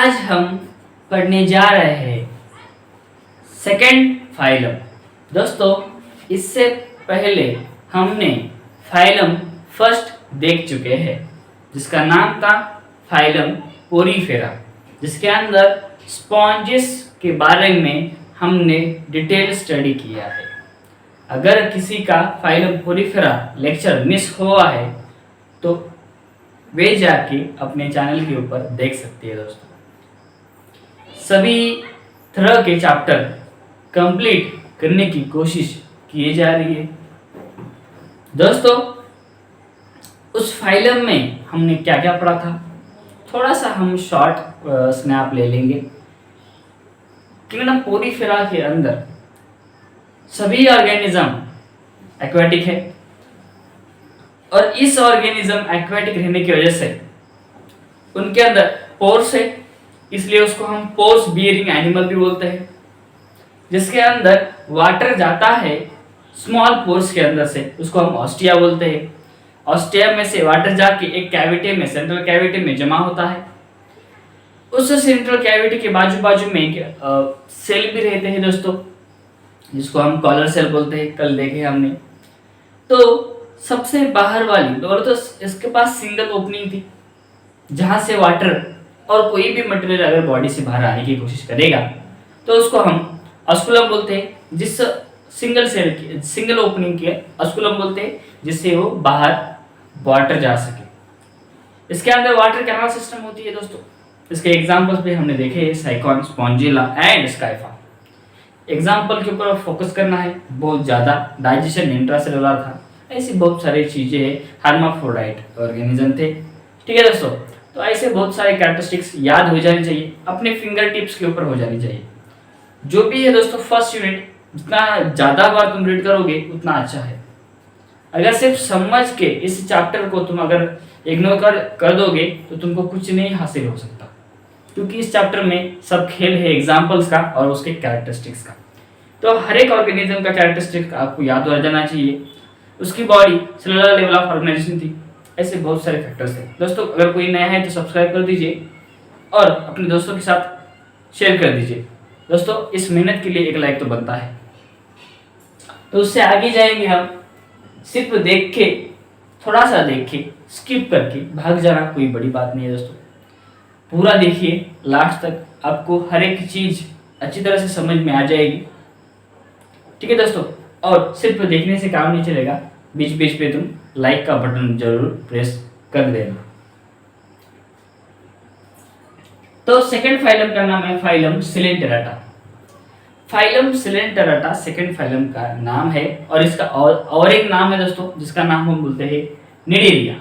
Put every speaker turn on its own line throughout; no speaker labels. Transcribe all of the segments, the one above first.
आज हम पढ़ने जा रहे हैं सेकंड फाइलम। दोस्तों, इससे पहले हमने फाइलम फर्स्ट देख चुके हैं जिसका नाम था फाइलम पोरीफेरा, जिसके अंदर स्पॉन्जिस के बारे में हमने डिटेल स्टडी किया है। अगर किसी का फाइलम पोरीफेरा लेक्चर मिस हुआ है तो वे जाके अपने चैनल के ऊपर देख सकते हैं। दोस्तों, सभी तरह के चैप्टर कंप्लीट करने की कोशिश की जा रही है। दोस्तों, उस फाइलम में हमने क्या क्या पढ़ा था, थोड़ा सा हम शॉर्ट स्नैप ले लेंगे। किंगडम पोरीफेरा के अंदर सभी ऑर्गेनिज्म एक्वेटिक है और इस ऑर्गेनिज्म एक्वेटिक रहने की वजह से उनके अंदर पोर्स है, इसलिए उसको हम पोर्स बियरिंग एनिमल भी बोलते हैं। जिसके अंदर वाटर जाता है स्मॉल पोर्स के अंदर से, उसको हम ऑस्टिया बोलते हैं। ऑस्टिया में से वाटर जाके एक कैविटी में, सेंट्रल कैविटी में जमा होता है। उस सेंट्रल कैविटी के बाजू बाजू में सेल भी रहते हैं दोस्तों, जिसको हम कॉलर सेल बोलते हैं, कल देखे हमने। तो सबसे बाहर वाली और तो इसके पास सिंगल ओपनिंग थी जहां से वाटर और कोई भी मटेरियल अगर बॉडी से बाहर आने की कोशिश करेगा तो उसको हम ऑस्कुलम बोलते हैं। जिस सिंगल सेल की सिंगल ओपनिंग की ऑस्कुलम बोलते हैं, जिससे वो बाहर वाटर जा सके। इसके अंदर वाटर कैनाल सिस्टम होती है दोस्तों। इसके एग्जांपल्स भी हमने देखे हैं, साइकॉन, स्पॉन्जिला एंड स्काइफा। एग्जांपल के ऊपर फोकस करना है बहुत ज़्यादा। डाइजेशन इंट्रासेलुलर था, ऐसी बहुत सारी चीज़ें हैं। हर्माफ्रोडाइट ऑर्गेनिज्म थे, ठीक है दोस्तों। तो ऐसे बहुत सारे कैरेक्टरिस्टिक्स याद हो जानी चाहिए, अपने फिंगर टिप्स के ऊपर हो जानी चाहिए। जो भी है दोस्तों, फर्स्ट यूनिट जितना ज़्यादा बार तुम रीड करोगे उतना अच्छा है। अगर सिर्फ समझ के इस चैप्टर को तुम अगर इग्नोर कर दोगे तो तुमको कुछ नहीं हासिल हो सकता, क्योंकि इस चैप्टर में सब खेल है एग्जाम्पल्स का और उसके कैरेक्टरिस्टिक्स का। तो हर एक ऑर्गेनिज्म का कैरेक्टरिस्टिक आपको याद हो जाना चाहिए। उसकी body, cellular level of organization थी, ऐसे बहुत सारे फैक्टर्स थे। दोस्तों, अगर कोई नया है तो सब्सक्राइब कर दीजिए और अपने दोस्तों के साथ शेयर कर दीजिए। दोस्तों, इस मेहनत के लिए एक लाइक तो बनता है। तो उससे आगे जाएंगे हम। सिर्फ देख के, थोड़ा सा देख के स्किप करके भाग जाना कोई बड़ी बात नहीं है दोस्तों। पूरा देखिए लास्ट तक, आपको हर एक चीज अच्छी तरह से समझ में आ जाएगी, ठीक है दोस्तों। और सिर्फ देखने से काम नहीं चलेगा, बीच बीच पे तुम लाइक का बटन जरूर प्रेस कर देना। तो सेकंड फाइलम का नाम है फाइलम सिलेंटेराटा। फाइलम सिलेंटेराटा सेकंड फाइलम का नाम है और इसका और एक नाम है दोस्तों, जिसका नाम हम बोलते हैं निडेरिया।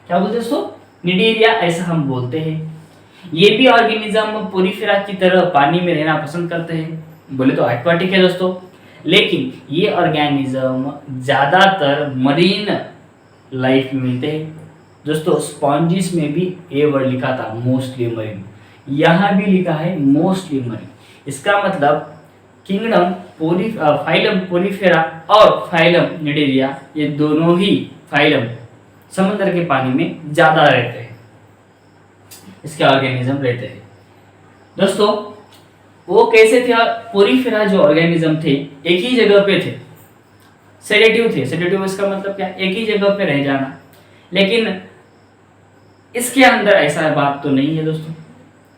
क्या बोलते हैं दोस्तों? निडेरिया, ऐसा हम बोलते हैं। ये भी ऑर्गेनिज्म पोरीफेरा की तरह पानी में रहना पसंद करते हैं। बोले तो एक्वाटिक है दोस्तों, लेकिन ये ऑर्गेनिज्म ज़्यादातर मरीन लाइफ में मिलते हैं दोस्तों। स्पॉन्जिस में भी ये वर्ड लिखा था मोस्टली मरीन, यहाँ भी लिखा है मोस्टली मरीन। इसका मतलब किंगडम फाइलम पोरीफेरा और फाइलम निडेरिया, ये दोनों ही फाइलम समुद्र के पानी में ज़्यादा रहते हैं, इसके ऑर्गेनिज्म रहते हैं दोस्तों। वो कैसे थे? पोरीफेरा जो ऑर्गेनिज्म थे एक ही जगह पे थे, सेडेटिव थे। सेडेटिव इसका मतलब क्या? एक ही जगह पे रह जाना। लेकिन इसके अंदर ऐसा बात तो नहीं है दोस्तों,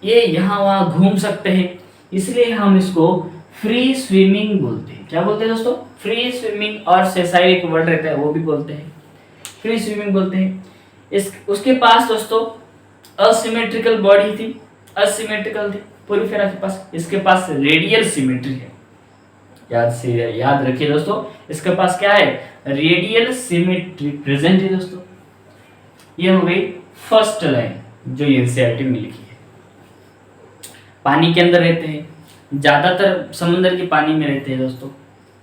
ये यहाँ वहाँ घूम सकते हैं, इसलिए हम इसको फ्री स्विमिंग बोलते हैं। क्या बोलते हैं दोस्तों? Free swimming. और सेसाइल एक वर्ड रहता है, वो भी बोलते हैं, फ्री स्विमिंग बोलते हैं। उसके पास दोस्तों असिमेट्रिकल बॉडी थी, असिमेट्रिकल थी पोरीफेरा के पास। इसके पास रेडियल सिमेट्री है। याद रखिए दोस्तों, इसके पास क्या है? रेडियल सिमेट्री प्रेजेंट है दोस्तों। ये हो गई फर्स्ट लाइन जो एनसीईआरटी में लिखी है। पानी के अंदर रहते हैं, ज़्यादातर समुद्र के पानी में रहते हैं दोस्तों,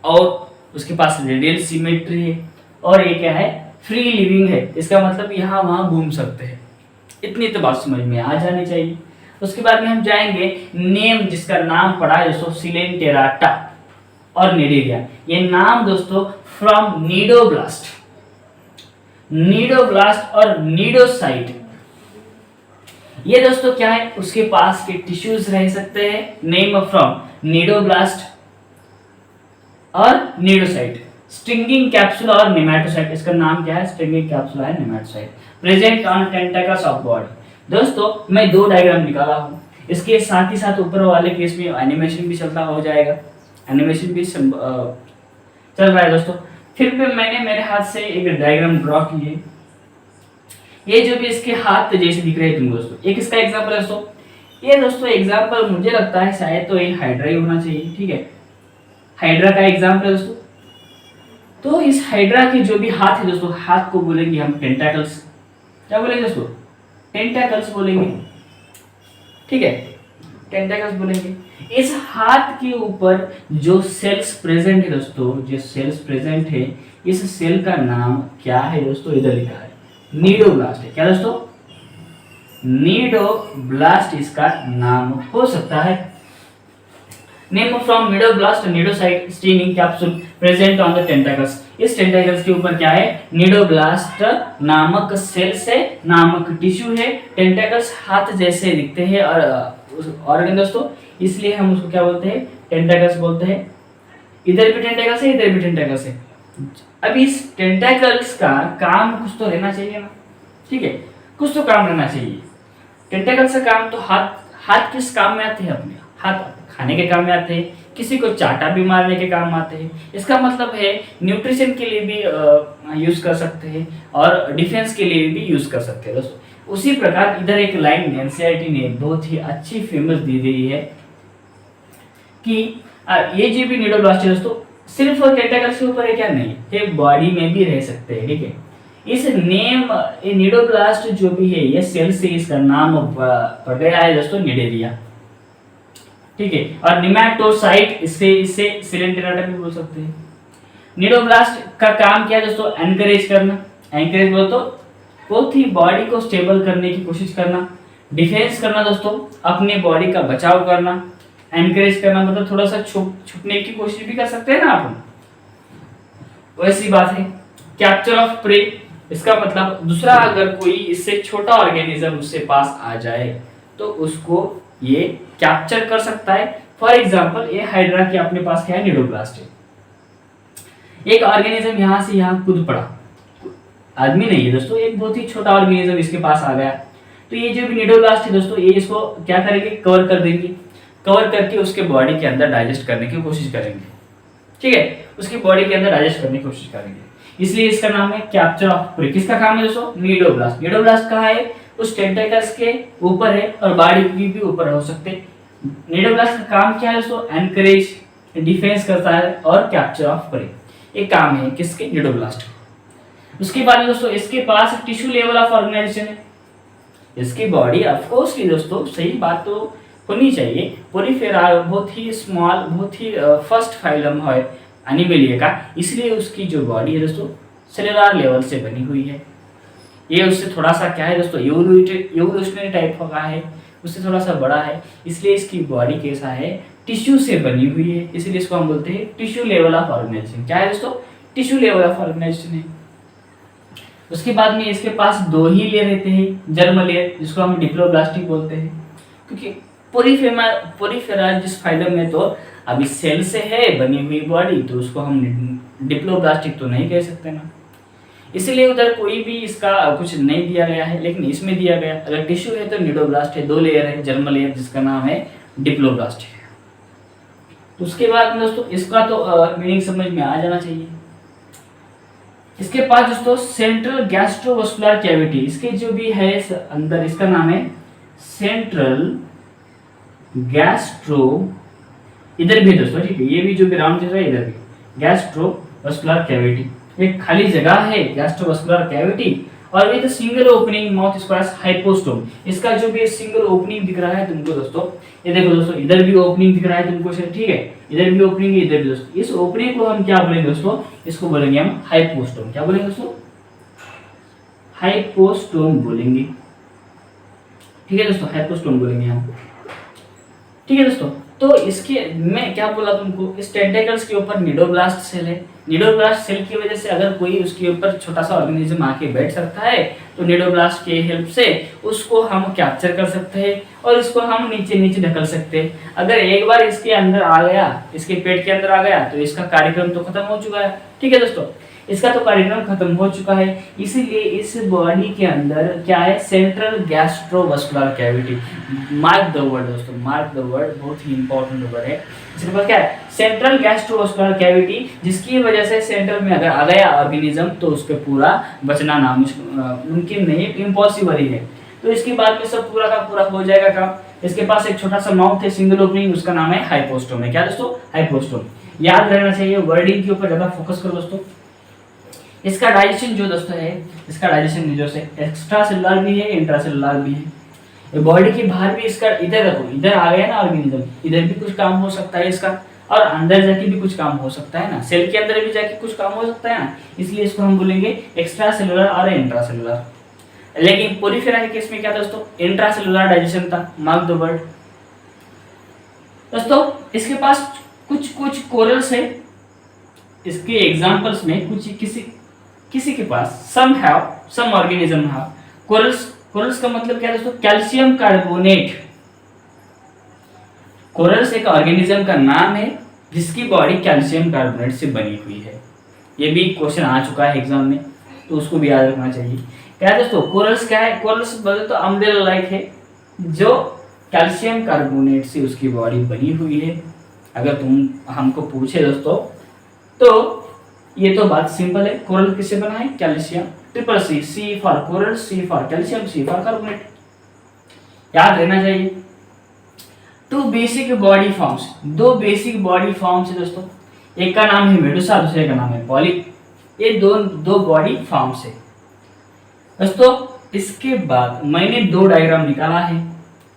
और उसके पास रेडियल सिमेट्री है। और ये क्या है? फ्री लिविंग है। इसका मतलब यहाँ वहाँ घूम सकते हैं। इतनी तो बात समझ में आ जानी चाहिए। उसके बाद में हम जाएंगे नेम, जिसका नाम पड़ा है दोस्तों सिलेंटेराटा और निडेरिया। ये नाम दोस्तों फ्रॉम नीडोब्लास्ट और नीडोसाइट, ये दोस्तों क्या है, उसके पास के टिश्यूज रह सकते हैं, नेम फ्रॉम नीडोब्लास्ट और नीडोसाइट, स्टिंगिंग कैप्सूल और नेमेटोसाइट। इसका नाम क्या है, स्टिंगिंग कैप्सूल है nematocyte, present on tentacles of body. दोस्तों मैं दो डायग्राम निकाला हूँ, इसके साथ ही साथ ऊपर वाले केस में एनिमेशन भी चलता हो जाएगा, एनिमेशन भी चल रहा है दोस्तों। फिर भी मैंने मेरे हाथ से एक डायग्राम ड्रॉ की है, ये जो भी इसके हाथ जैसे दिख रहे हैं तुम दोस्तों, एक इसका एग्जांपल है दोस्तों। ये दोस्तों एग्जांपल मुझे लगता है शायद तो ये हाइड्रा ही होना चाहिए, ठीक है, हाइड्रा का एग्जांपल है दोस्तों। तो इस हाइड्रा के जो भी हाथ है दोस्तों, हाथ को बोलेंगे हम टेंटाकल्स। क्या बोलेंगे दोस्तों, टेंटाकल्स बोलेंगे, ठीक है, टेंटाकल्स बोलेंगे। इस हाथ के ऊपर जो सेल्स प्रेजेंट है दोस्तों, जो सेल्स प्रेजेंट है, इस सेल का नाम क्या है दोस्तों, इधर लिखा है नीडोब्लास्ट है। क्या दोस्तों, नीडोब्लास्ट इसका नाम हो सकता है। Name from cnidoblast cnidocyte stinging capsule present on the tentacles. इस टेंटाकल्स के ऊपर क्या है, नीडोब्लास्ट नामक सेल्स है, नामक टिश्यू है। टेंटाकल्स हाथ जैसे दिखते हैं और ऑर्गन दोस्तों, इसलिए हम उसको क्या बोलते हैं, टेंटाकल्स बोलते हैं। इधर भी टेंटाकल्स है, इधर भी टेंटाकल्स है। अब इस टेंटाकल्स का काम कुछ तो रहना चाहिए ना, ठीक है, कुछ तो काम रहना चाहिए। टेंटाकल्स का काम तो हाथ किस काम में आते हैं, अपने हाथ खाने के काम में आते हैं, किसी को चाटा भी मारने के काम आते हैं। इसका मतलब है न्यूट्रिशन के लिए भी यूज कर सकते हैं और डिफेंस के लिए भी यूज कर सकते हैं दोस्तों। उसी प्रकार इधर एक लाइन एनसीईआरटी ने बहुत ही अच्छी फेमस दी गई है कि ये जो भी नीडोब्लास्ट है दोस्तों, सिर्फ टेंटाकल्स के ऊपर है क्या, नहीं, ये बॉडी में भी रह सकते हैं, ठीक है। इस नेम ये नीडोब्लास्ट जो भी है, ये सेल से इसका नाम पड़ गया है दोस्तों निडेरिया, ठीक है। और निमेटोसाइट इसे सिलेंटेराटा भी बोल सकते हैं। नीडोब्लास्ट का काम क्या है दोस्तों, एनकरेज करना, एनकरेज बोलो तो बहुत ही बॉडी को स्टेबल करने की कोशिश करना, डिफेंस करना दोस्तों, अपने बॉडी का बचाव करना। एनकरेज करना मतलब थोड़ा सा छुपने की कोशिश भी कर सकते हैं ना अपन, वैसी बात है। कैप्चर ऑफ प्रे, इसका मतलब दूसरा अगर कोई इससे छोटा ऑर्गेनिज्म उससे पास आ जाए तो उसको ये कैप्चर कर सकता है। फॉर एग्जांपल ये हाइड्रा के अपने पास क्या है, नीडोब्लास्ट है। एक ऑर्गेनिज्म यहाँ से यहाँ कूद पड़ा, आदमी नहीं है दोस्तों, एक बहुत ही छोटा ऑर्गेनिज्म इसके पास आ गया, तो ये जो भी नीडोब्लास्ट है दोस्तों, ये इसको क्या करेंगे, कवर कर देंगे, कवर करके उसके बॉडी के अंदर डाइजेस्ट करने की कोशिश करेंगे, ठीक है, उसकी बॉडी के अंदर डाइजेस्ट करने की कोशिश करेंगे। इसलिए इसका नाम है कैप्चर ऑफ प्रे। किसका काम है दोस्तों, नीडोब्लास्ट। नीडोब्लास्ट कहाँ है, उस टेंटाकल्स के ऊपर है और बॉडी की भी ऊपर हो सकते हैं। नीडोब्लास्ट का काम क्या है दोस्तों, एनकरेज, डिफेंस करता है और कैप्चर ऑफ प्रे, एक काम है किसके, नीडोब्लास्ट। उसके बाद दोस्तों इसके पास टिश्यू लेवल ऑफ ऑर्गेनाइजेशन है, इसकी बॉडी ऑफ कोर्स की दोस्तों, सही बात तो होनी चाहिए, पोरीफेरा बहुत ही स्मॉल, बहुत ही फर्स्ट फाइलम है एनिमेलिया का, इसलिए उसकी जो बॉडी है दोस्तों सेलुलर लेवल से बनी हुई है। ये उससे थोड़ा सा क्या है दोस्तों, एवोल्यूशनरी टाइप का है, उससे थोड़ा सा बड़ा है, इसलिए इसकी बॉडी कैसा है, टिश्यू से बनी हुई है, इसलिए इसको हम बोलते हैं टिश्यू लेवल ऑफ ऑर्गेनाइजेशन। क्या है दोस्तों, टिश्यू लेवल ऑफ ऑर्गेनाइजेशन है। उसके बाद में इसके पास दो ही लेयर रहते हैं, जर्म लेयर जिसको हम डिप्लोब्लास्टिक बोलते हैं, क्योंकि पोरीफेरा जिस फाइलम में तो अभी सेल से है बनी हुई बॉडी, तो उसको हम डिप्लोब्लास्टिक तो नहीं कह सकते ना, इसलिए उधर कोई भी इसका कुछ नहीं दिया गया है, लेकिन इसमें दिया गया। अगर टिश्यू है तो नीडोब्लास्ट है, दो लेयर है, जर्म लेयर जिसका नाम है डिप्लोब्लास्ट है। उसके बाद में दोस्तों इसका तो मीनिंग समझ में आ जाना चाहिए। इसके पास दोस्तों सेंट्रल गैस्ट्रोवस्कुलर कैविटी, इसके जो भी है अंदर, इसका नाम है सेंट्रल गैस्ट्रो, इधर भी दोस्तों, ठीक है, ये भी जो भी राउंड चल रहा है, इधर भी गैस्ट्रोवस्कुलर कैविटी, एक खाली जगह है गैस्ट्रोवस्कुलर कैविटी, और with single opening mouth squares hypostome. इसका जो भी सिंगल ओपनिंग दिख रहा है तुमको दोस्तों, ये देखो दोस्तों, इधर भी ओपनिंग दिख रहा है तुमको, ठीक है, इधर भी ओपनिंग है, इधर भी दोस्तों। इस ओपनिंग को हम क्या बोलेंगे दोस्तों, इसको बोलेंगे हम हाइपोस्टोम। क्या बोलेंगे दोस्तों, हाइपोस्टोम बोलेंगे, ठीक है दोस्तों, हाइपोस्टोम बोलेंगे हम, ठीक है दोस्तों। तो इसके मैं क्या बोला तुमको, इस टेंटेकल्स के ऊपर निडोब्लास्ट सेल है। निडोब्लास्ट सेल की वजह से अगर कोई उसके ऊपर छोटा सा ऑर्गेनिज्म आके बैठ सकता है तो निडोब्लास्ट के हेल्प से उसको हम कैप्चर कर सकते हैं और इसको हम नीचे नीचे ढकल सकते हैं। अगर एक बार इसके अंदर आ गया, इसके पेट के अंदर आ गया तो इसका कार्यक्रम तो खत्म हो चुका है। ठीक है दोस्तों, इसका तो कार्यक्रम खत्म हो चुका है। इसीलिए इस बॉडी के अंदर क्या है, central gastrovascular cavity. Mark the word दोस्तों, मार्क द वर्ड, बहुत ही इंपॉर्टेंट वर्ड है। इसके पास क्या है, सेंट्रल गैस्ट्रोवास्कुलर कैविटी, जिसकी वजह से सेंट्रल में अगर आ गया ऑर्गेनिज्म तो उसके पूरा बचना मुमकिन नहीं, इम्पॉसिबल ही है। तो इसके बाद में सब पूरा का पूरा हो जाएगा काम। इसके पास एक छोटा सा माउथ है, सिंगल ओपनिंग, उसका नाम है हाइपोस्टोम है। क्या दोस्तों, हाइपोस्टोम। याद रहना चाहिए, वर्डिंग के ऊपर ज्यादा फोकस करो दोस्तों। इसका डाइजेशन जो दोस्तों है, इसका डाइजेशन जो से एक्स्ट्रा सेलुलर भी है, इंट्रा सेलुलर भी है। बॉडी के बाहर भी इसका, इधर देखो, इधर आ गया ना ऑर्गेनिज्म, इधर भी कुछ काम हो सकता है इसका, और अंदर जाके भी कुछ काम हो सकता है ना, सेल के अंदर भी जाके कुछ काम हो सकता है ना, इसलिए इसको हम बोलेंगे एक्स्ट्रा सेलुलर और इंट्रा सेलुलर। लेकिन पोरीफेरा के केस में क्या दोस्तों, इंट्रा सेलुलर डाइजेशन था। मार्क द वर्ड दोस्तों। इसके पास कुछ कुछ कोरल्स है, इसके एग्जांपल्स में कुछ किसी के पास some have, some organism have corals. Corals का मतलब क्या है दोस्तों, कैल्शियम कार्बोनेट। कोरल्स एक ऑर्गेनिज्म का नाम है जिसकी बॉडी कैल्शियम कार्बोनेट से बनी हुई है। ये भी क्वेश्चन आ चुका है एग्जाम में, तो उसको भी याद रखना चाहिए। क्या है दोस्तों, कोरल्स क्या है, कोरल्स बोले तो अम्ब्रेला लाइक है जो कैल्शियम कार्बोनेट से उसकी बॉडी बनी हुई है। अगर तुम हमको पूछे दोस्तों तो ये तो बात सिंपल है। कोरल किससे बना है, calcium, triple C, C for coral, C for calcium, C for carbonate. याद रहना चाहिए। टू बेसिक बॉडी फॉर्म्स, दो बेसिक बॉडी फॉर्म्स है दोस्तों। एक का नाम है मेडुसा, दूसरे का नाम है पॉलिप। ये दो बॉडी फॉर्म्स है दोस्तों। इसके बाद मैंने दो डायग्राम निकाला है,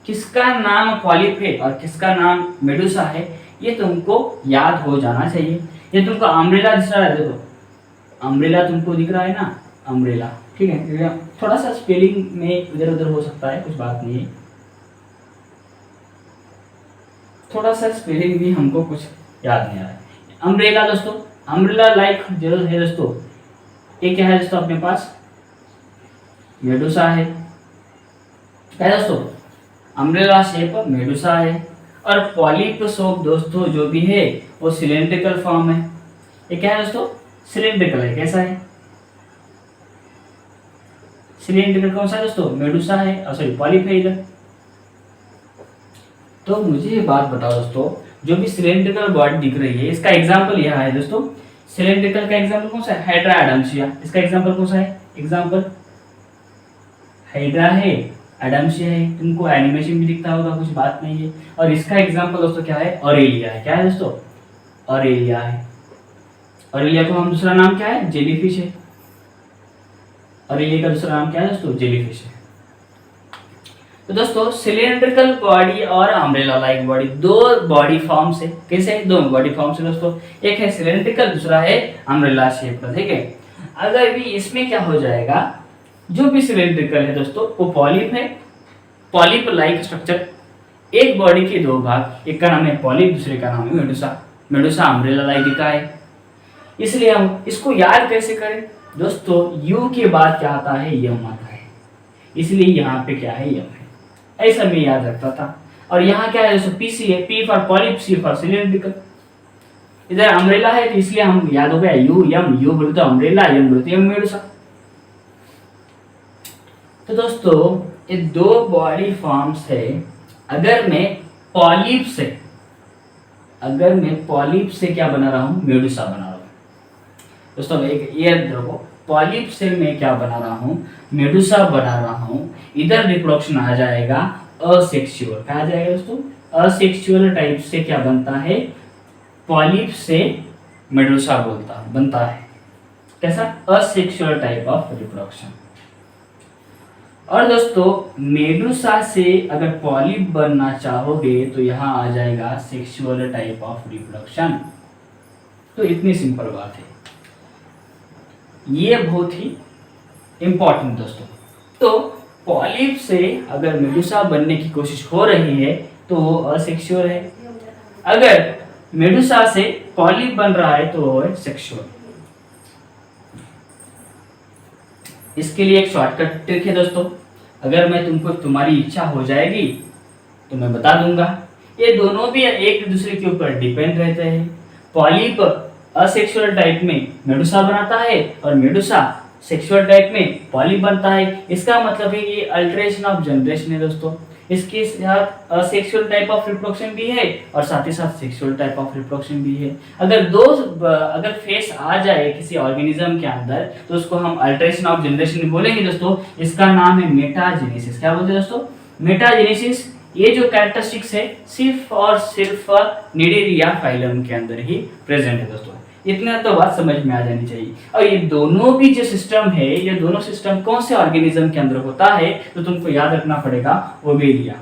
किसका नाम पॉलिप है और किसका नाम मेडुसा है, ये तुमको याद हो जाना चाहिए। ये तुमको अम्ब्रेला दिख रहा है, देखो अम्ब्रेला तुमको दिख रहा है ना, अम्ब्रेला, ठीक है। थोड़ा सा स्पेलिंग में इधर उधर हो सकता है, कुछ बात नहीं है, थोड़ा सा स्पेलिंग भी हमको कुछ याद नहीं आ रहा है। अम्ब्रेला दोस्तों, अम्ब्रेला लाइक जो है दोस्तों, ये क्या है दोस्तों, अपने पास मेडुसा है। क्या है दोस्तों, अम्ब्रेला शेप मेडुसा है। और पॉलिप शेप दोस्तों जो भी है वो सिलेंड्रिकल फॉर्म है। ये क्या है दोस्तों, सिलेंड्रिकल है। कैसा है, सिलेंड्रिकल कौन सा है दोस्तों, मेडुसा है, और सॉरी पॉलिप है इधर। तो मुझे ये बात बताओ दोस्तों, जो भी सिलेंड्रिकल बॉडी दिख रही है, इसका एग्जांपल यह है दोस्तों। सिलेंड्रिकल का एग्जांपल कौन सा है, हाइड्रा एडम्सिया। इसका एग्जांपल कौन सा है, एग्जांपल हाइड्रा है, एडम्सिया है। तुमको एनिमेशन भी दिखता होगा, कुछ बात नहीं है। और इसका एग्जांपल दोस्तों क्या है, ऑरेलिया है। क्या है दोस्तों, ऑरेलिया है। ऑरेलिया को हम दूसरा नाम क्या है, जेलीफिश है। ऑरेलिया का दूसरा नाम क्या है दोस्तों, जेलीफिश है। तो दोस्तों सिलेंड्रिकल बॉडी और अम्ब्रेला लाइक बॉडी, दो बॉडी फॉर्म्स है। कैसे, दो बॉडी फॉर्म्स है दोस्तों, एक है सिलेंड्रिकल, दूसरा है अम्ब्रेला शेप का। ठीक है, अगर भी इसमें क्या हो जाएगा, जो भी सिलेंड्रिकल है दोस्तों वो पॉलिप है, पॉलिप लाइक स्ट्रक्चर। एक बॉडी के दो भाग, एक का नाम है पॉलिप, दूसरे का नाम है मेडुसा। मेडुसा अम्ब्रेला लाइक का है। इसलिए हम इसको याद कैसे करें दोस्तों, यू के बाद क्या आता है, यम आता है, इसलिए यहाँ पे क्या है, यम है। ऐसा मैं याद रखता था। और यहाँ क्या है दोस्तों, पीसी है, P for polyp, C for cylindrical. इधर अम्ब्रेला है तो इसलिए हम याद हो गया यू यम, यू बोले तो अम्ब्रेला, यम बोले तो यम मेडुसा। तो दोस्तों ये दो बॉडी फॉर्म्स है। अगर मैं पॉलिप से क्या बना रहा हूँ, मेडुसा बना रहा हूँ दोस्तों। एक ये देखो, पॉलिप से मैं क्या बना रहा हूँ, मेडुसा बना रहा हूँ। इधर रिप्रोडक्शन आ जाएगा असेक्सुअल। क्या आ जाएगा दोस्तों, असेक्सुअल टाइप से क्या बनता है, पॉलिप से मेडुसा बनता है। कैसा, असेक्सुअल टाइप ऑफ रिप्रोडक्शन। और दोस्तों मेडुसा से अगर पॉलिप बनना चाहोगे तो यहाँ आ जाएगा सेक्सुअल टाइप ऑफ रिप्रोडक्शन। तो इतनी सिंपल बात है, ये बहुत ही इंपॉर्टेंट दोस्तों। तो पॉलिप से अगर मेडुसा बनने की कोशिश हो रही है तो वो असेक्सुअल है, अगर मेडुसा से पॉलिप बन रहा है तो वो है सेक्सुअल। इसके लिए एक शॉर्टकट ट्रिक है दोस्तों, अगर मैं तुमको तुम्हारी इच्छा हो जाएगी तो मैं बता दूंगा। ये दोनों भी एक दूसरे के ऊपर डिपेंड रहते हैं। पॉलिप असेक्सुअल टाइप में मेडुसा बनाता है और मेडुसा सेक्सुअल टाइप में पॉलिप बनता है। इसका मतलब है ये अल्टरेशन ऑफ जनरेशन है दोस्तों। इसके साथ असेक्सुअल टाइप ऑफ रिप्रोडक्शन भी है और साथ ही साथ सेक्सुअल टाइप ऑफ रिप्रोडक्शन भी है। अगर फेस आ जाए किसी ऑर्गेनिज्म के अंदर तो उसको हम अल्टरेशन ऑफ जनरेशन बोलेंगे दोस्तों। इसका नाम है मेटाजेनेसिस। क्या बोलते हैं दोस्तों? मेटाजेनेसिस। ये जो कैरेक्टरिस्टिक्स है सिर्फ और सिर्फ निडेरिया फाइलम के अंदर ही प्रेजेंट है दोस्तों। इतना तो बात समझ में आ जानी चाहिए। और ये दोनों भी जो सिस्टम है, ये दोनों सिस्टम कौन से ऑर्गेनिज्म के अंदर होता है तो तुमको याद रखना पड़ेगा, ओबेलिया।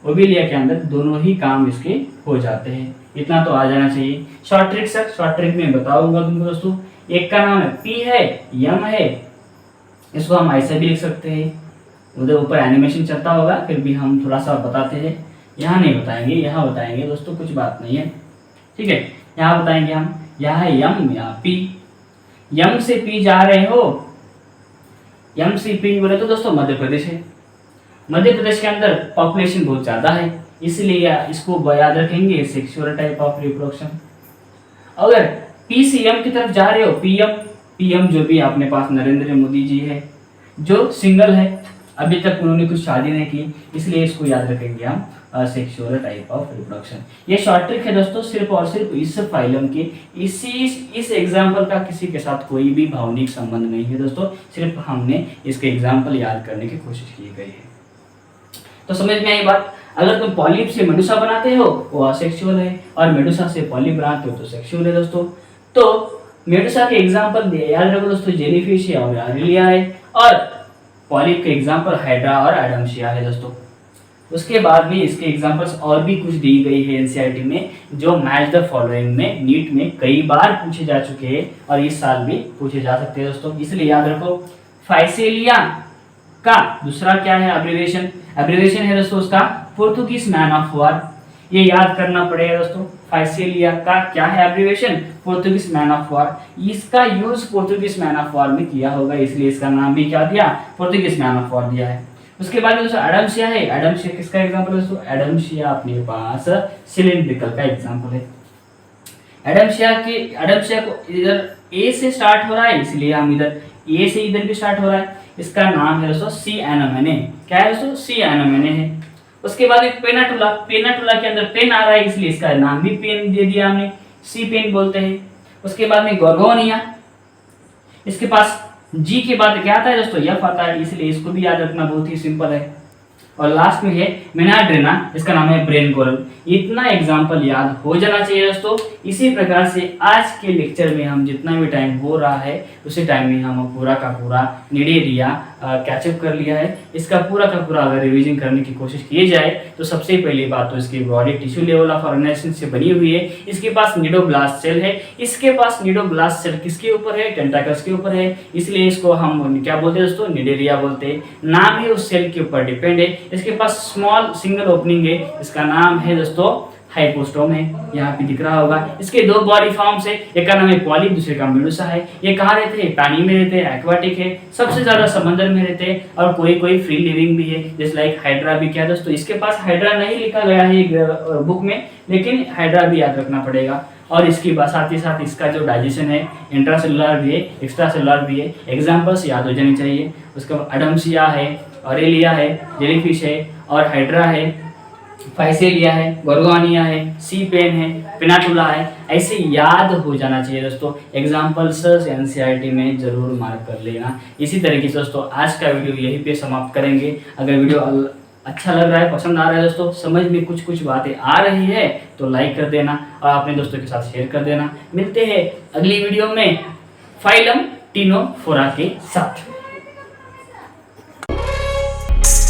ओबेलिया के अंदर दोनों ही काम इसके हो जाते हैं। इतना तो आ जाना चाहिए। Short trick sir, short trick में बताऊंगा तुमको दोस्तों। एक का नाम है पी है, यम है, इसको हम ऐसे भी लिख सकते हैं। उधर ऊपर एनिमेशन चलता होगा, फिर भी हम थोड़ा सा बताते हैं। यहाँ नहीं बताएंगे, यहाँ बताएंगे दोस्तों, कुछ बात नहीं है, ठीक है। यहाँ बताएंगे हम, यहाँ है यम या पी। यम से पी जा रहे हो, यम से पी बोले तो दोस्तों मध्य प्रदेश है। मध्य प्रदेश के अंदर पॉपुलेशन बहुत ज़्यादा है, इसलिए इसको याद रखेंगे सेक्सुअल टाइप ऑफ रिप्रोडक्शन। अगर पी से यम की तरफ जा रहे हो, पीएम जो भी अपने पास नरेंद्र मोदी जी है, जो सिंगल है, अभी तक उन्होंने कुछ शादी नहीं की, इसलिए इसको याद रखेंगे हम सेक्सुअल टाइप ऑफ रिप्रोडक्शन। ये शॉर्ट ट्रिक है दोस्तों, सिर्फ और सिर्फ इस फाइलम के इस एग्जाम्पल का किसी के साथ कोई भी भावनिक संबंध नहीं है दोस्तों, सिर्फ हमने इसके एग्जाम्पल याद करने की कोशिश की गई है। तो समझ में आई बात? अगर तुम पॉलिप से मेडुसा बनाते हो वो असेक्सुअल है, और मेडुसा से पॉलिप बनाते हो तो सेक्सुअल है दोस्तों। तो मेडुसा के एग्जाम्पल याद रखो दोस्तों, जेलीफिश है और आरेलिया है, और पॉलिप के एग्जाम्पल हाइड्रा और एडम्सिया है दोस्तों। उसके बाद में इसके एग्जांपल्स और भी कुछ दी गई है एनसीईआरटी में, जो मैच द फॉलोइंग में नीट में कई बार पूछे जा चुके हैं और इस साल भी पूछे जा सकते हैं दोस्तों। इसलिए याद रखो, फाइसेलिया का दूसरा क्या है एब्रिविएशन? एब्रिविएशन है दोस्तों उसका पोर्तुगीज मैन ऑफ वॉर। ये याद करना पड़ेगा दोस्तों, फाइसेलिया का क्या है abbreviation? Portuguese man of war. इसका use Portuguese man of war में किया होगा, इसलिए इसका नाम भी क्या दिया? पोर्तुगीज मैन ऑफ वॉर दिया है। उसके बाद दोस्तों एडम्सिया है। एडम्सिया किसका एग्जांपल है दोस्तों? एडम्सिया अपने पास सिलिंड्रिकल का एग्जांपल है। एडम्सिया को इधर ए से स्टार्ट हो रहा है, इसलिए हम इधर ए से इधर भी स्टार्ट हो रहा है। इसका नाम है दोस्तों सी एनोमेने। क्या है दोस्तों? सी एनोमेने है। उसके बाद एक पेनाटुला, पेनाटुला के अंदर पेन आ रहा है, इसलिए इसका नाम भी पेन दे दिया हमने, सी पेन बोलते हैं। उसके बाद में गोर्गोनिया, इसके पास जी के बाद क्या आता है दोस्तों? एफ आता है, इसलिए इसको भी याद रखना बहुत ही सिंपल है। और लास्ट में है मेनाड्रेना, इसका नाम है ब्रेन कोरल। इतना एग्जाम्पल याद हो जाना चाहिए दोस्तों। इसी प्रकार से आज के लेक्चर में हम जितना भी टाइम हो रहा है उसी टाइम में हम पूरा का पूरा निडेरिया कैचअप कर लिया है। इसका पूरा का पूरा अगर रिवीजन करने की कोशिश की जाए तो सबसे पहली बात तो इसकी body tissue level of organization से बनी हुई है। इसके पास निडोब्लास्ट सेल है। इसके पास निडोब्लास्ट सेल किसके ऊपर है? टेंटाकल्स के ऊपर है, इसलिए इसको हम क्या बोलते हैं दोस्तों? निडेरिया बोलते हैं। नाम ही उस सेल के ऊपर डिपेंड है। इसके पास स्मॉल सिंगल ओपनिंग है, इसका नाम है दोस्तों हाइपोस्टोम है, यहाँ पे दिख रहा होगा। इसके दो बॉडी फॉर्म्स है, एक का नाम है पॉलिप, दूसरे का मेडुसा है। ये कहाँ रहते हैं? पानी में रहते हैं, एक्वाटिक है, सबसे ज्यादा समंदर में रहते हैं, और कोई कोई फ्री लिविंग भी है, जैसे लाइक हाइड्रा भी। क्या दोस्तों? इसके पास हाइड्रा नहीं लिखा गया है बुक में, लेकिन हाइड्रा भी याद रखना पड़ेगा। और इसके साथ ही साथ इसका जो डाइजेशन है इंट्रासेलुलर भी है, एक्स्ट्रा सेलुलर भी है। एग्जाम्पल्स याद हो जाने चाहिए। उसके बाद एडम्सिया है, ऑरेलिया है, जेलीफिश है, और हाइड्रा है, फाइसेलिया है, गोर्गोनिया है, सी पेन है, पेनाटुला है। ऐसे याद हो जाना चाहिए दोस्तों। एग्जाम्पल्स एनसीईआरटी में जरूर मार्क कर लेना। इसी तरीके से दोस्तों आज का वीडियो यहीं पे समाप्त करेंगे। अगर वीडियो अच्छा लग रहा है, पसंद आ रहा है दोस्तों, समझ में कुछ कुछ बातें आ रही है तो लाइक कर देना और अपने दोस्तों के साथ शेयर कर देना। मिलते हैं अगली वीडियो में फाइलम टिनोफोरा के साथ।